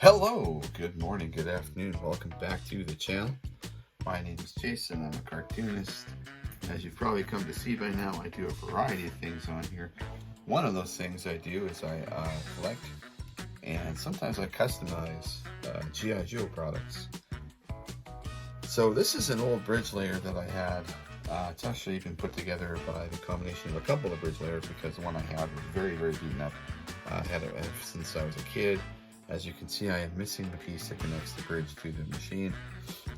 Hello, good morning, good afternoon. Welcome back to the channel. My name is Jason. I'm a cartoonist. As you've probably come to see by now, I do a variety of things on here. One of those things I do is I collect and sometimes I customize G.I. Joe products. So this is an old bridge layer that I had. It's actually been put together by the combination of a couple of bridge layers because the one I had was very, very beaten up. I had it ever since I was a kid. As you can see, I am missing the piece that connects the bridge to the machine,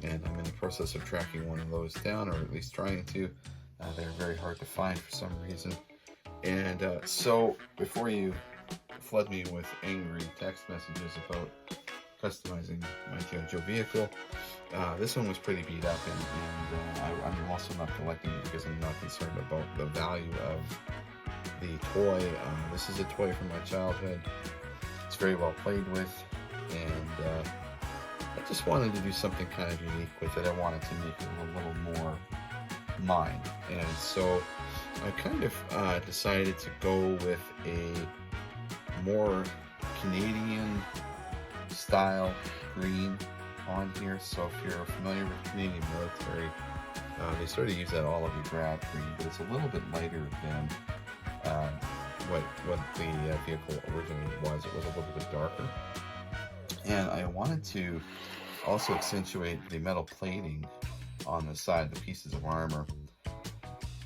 and I'm in the process of tracking one of those down, or at least trying to. They're very hard to find for some reason. And so before you flood me with angry text messages about customizing my G.I. Joe vehicle, this one was pretty beat up, and I'm also not collecting it because I'm not concerned about the value of the toy. This is a toy from my childhood. It's very well played with, and I just wanted to do something kind of unique with it. I wanted to make it a little more mine, and so I kind of decided to go with a more Canadian style green on here. So if you're familiar with Canadian military, they sort of use that olive drab green, but it's a little bit lighter than what the vehicle originally was. It was a little bit darker, and I wanted to also accentuate the metal plating on the side, the pieces of armor.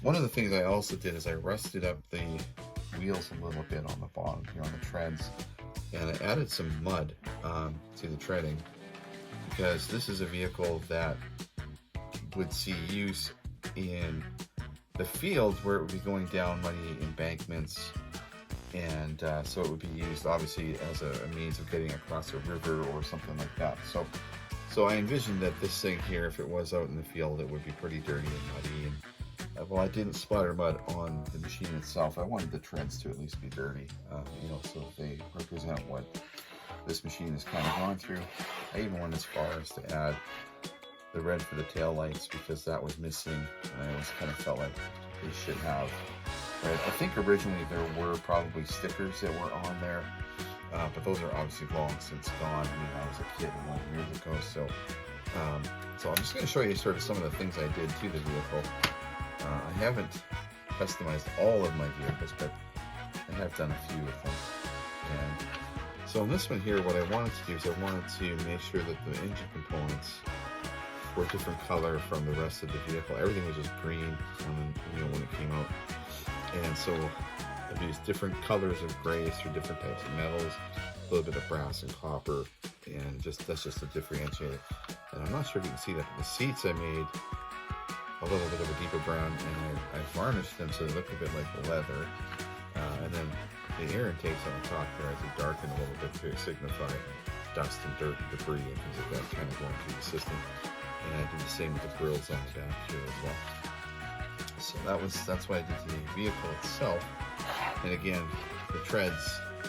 One of the things I also did is I rusted up the wheels a little bit on the bottom here on the treads, and I added some mud to the treading because this is a vehicle that would see use in the field where it would be going down muddy embankments, and so it would be used obviously as a means of getting across a river or something like that. So I envisioned that this thing here, if it was out in the field, it would be pretty dirty and muddy. And well, I didn't splatter mud on the machine itself. I wanted the treads to at least be dirty, so they represent what this machine has kind of gone through. I even went as far as to add the red for the tail lights because that was missing, and I always kind of felt like they should have red. I think originally there were probably stickers that were on there, but those are obviously long since gone. I mean, I was a kid 1 year ago, so I'm just going to show you sort of some of the things I did to the vehicle. I haven't customized all of my vehicles, but I have done a few of them. And so in this one here, what I wanted to do is I wanted to make sure that the engine components were a different color from the rest of the vehicle. Everything was just green when it came out, and so I used different colors of grays through different types of metals, a little bit of brass and copper, and that's just a differentiator. And I'm not sure if you can see that, but the seats I made a little bit of a deeper brown, and I varnished them so they look a bit like the leather, and then the air intakes on the top here I did darken a little bit to signify dust and dirt and debris and things like that kind of going through the system. And I did the same with the grills on the back here as well. So that's what I did to the vehicle itself. And again, the treads, I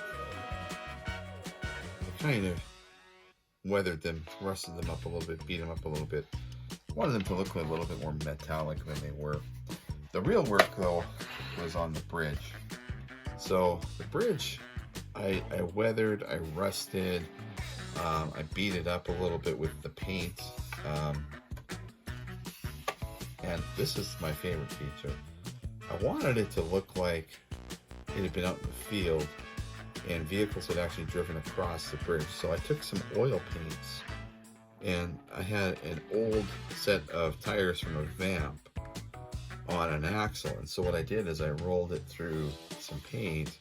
kind of weathered them, rusted them up a little bit, beat them up a little bit. Wanted them to look a little bit more metallic than they were. The real work though was on the bridge. So the bridge, I weathered, I rusted, I beat it up a little bit with the paint. And this is my favorite feature. I wanted it to look like it had been out in the field and vehicles had actually driven across the bridge. So I took some oil paints, and I had an old set of tires from a Vamp on an axle. And so what I did is I rolled it through some paint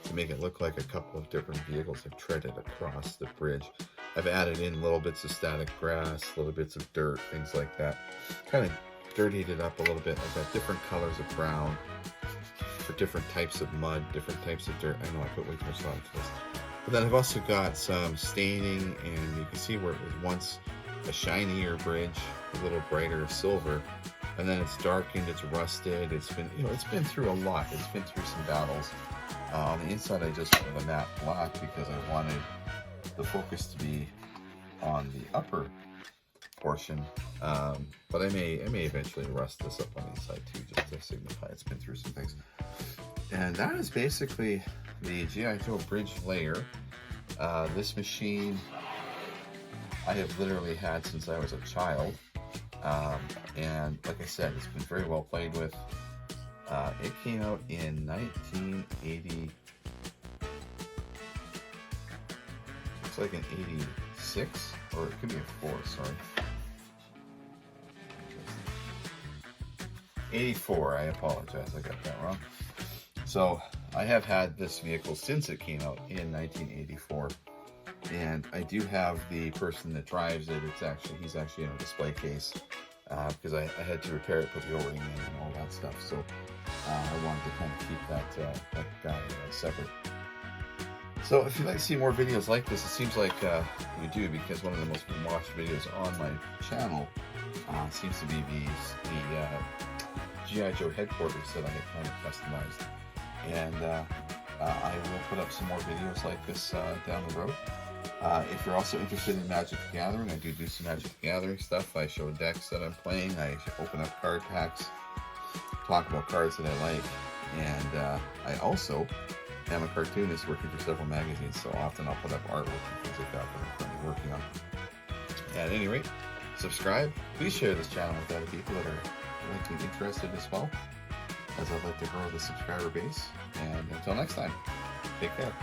to make it look like a couple of different vehicles have treaded across the bridge. I've added in little bits of static grass, little bits of dirt, things like that. Kind of dirtied it up a little bit. I've got different colors of brown for different types of mud, different types of dirt. I know I put way too much thought into this. But then I've also got some staining, and you can see where it was once a shinier bridge, a little brighter silver, and then it's darkened, it's rusted, it's been through a lot. It's been through some battles. On the inside I just went with a matte black because I wanted the focus to be on the upper portion, but I may eventually rust this up on the inside too, just to signify it's been through some things. And that is basically the G.I. Joe bridge layer. This machine I have literally had since I was a child. And like I said, it's been very well played with. It came out in 1980. Looks like an 86, or it could be a 4, sorry. 84, I apologize, I got that wrong. So I have had this vehicle since it came out in 1984. And I do have the person that drives it. He's actually in a display case because I had to repair it, put the O-ring in and all that stuff. So I wanted to kind of keep that guy separate. So if you'd like to see more videos like this, it seems like you do, because one of the most watched videos on my channel seems to be the G.I. Joe headquarters that I had kind of customized. And I will put up some more videos like this down the road. If you're also interested in Magic the Gathering, I do some Magic the Gathering stuff. I show decks that I'm playing, I open up card packs, talk about cards that I like, and I also am a cartoonist working for several magazines, so often I'll put up artwork and things like that I'm currently working on. At any rate, subscribe. Please share this channel with other people that are likely interested as well, as I'd like to grow the subscriber base. And until next time, take care.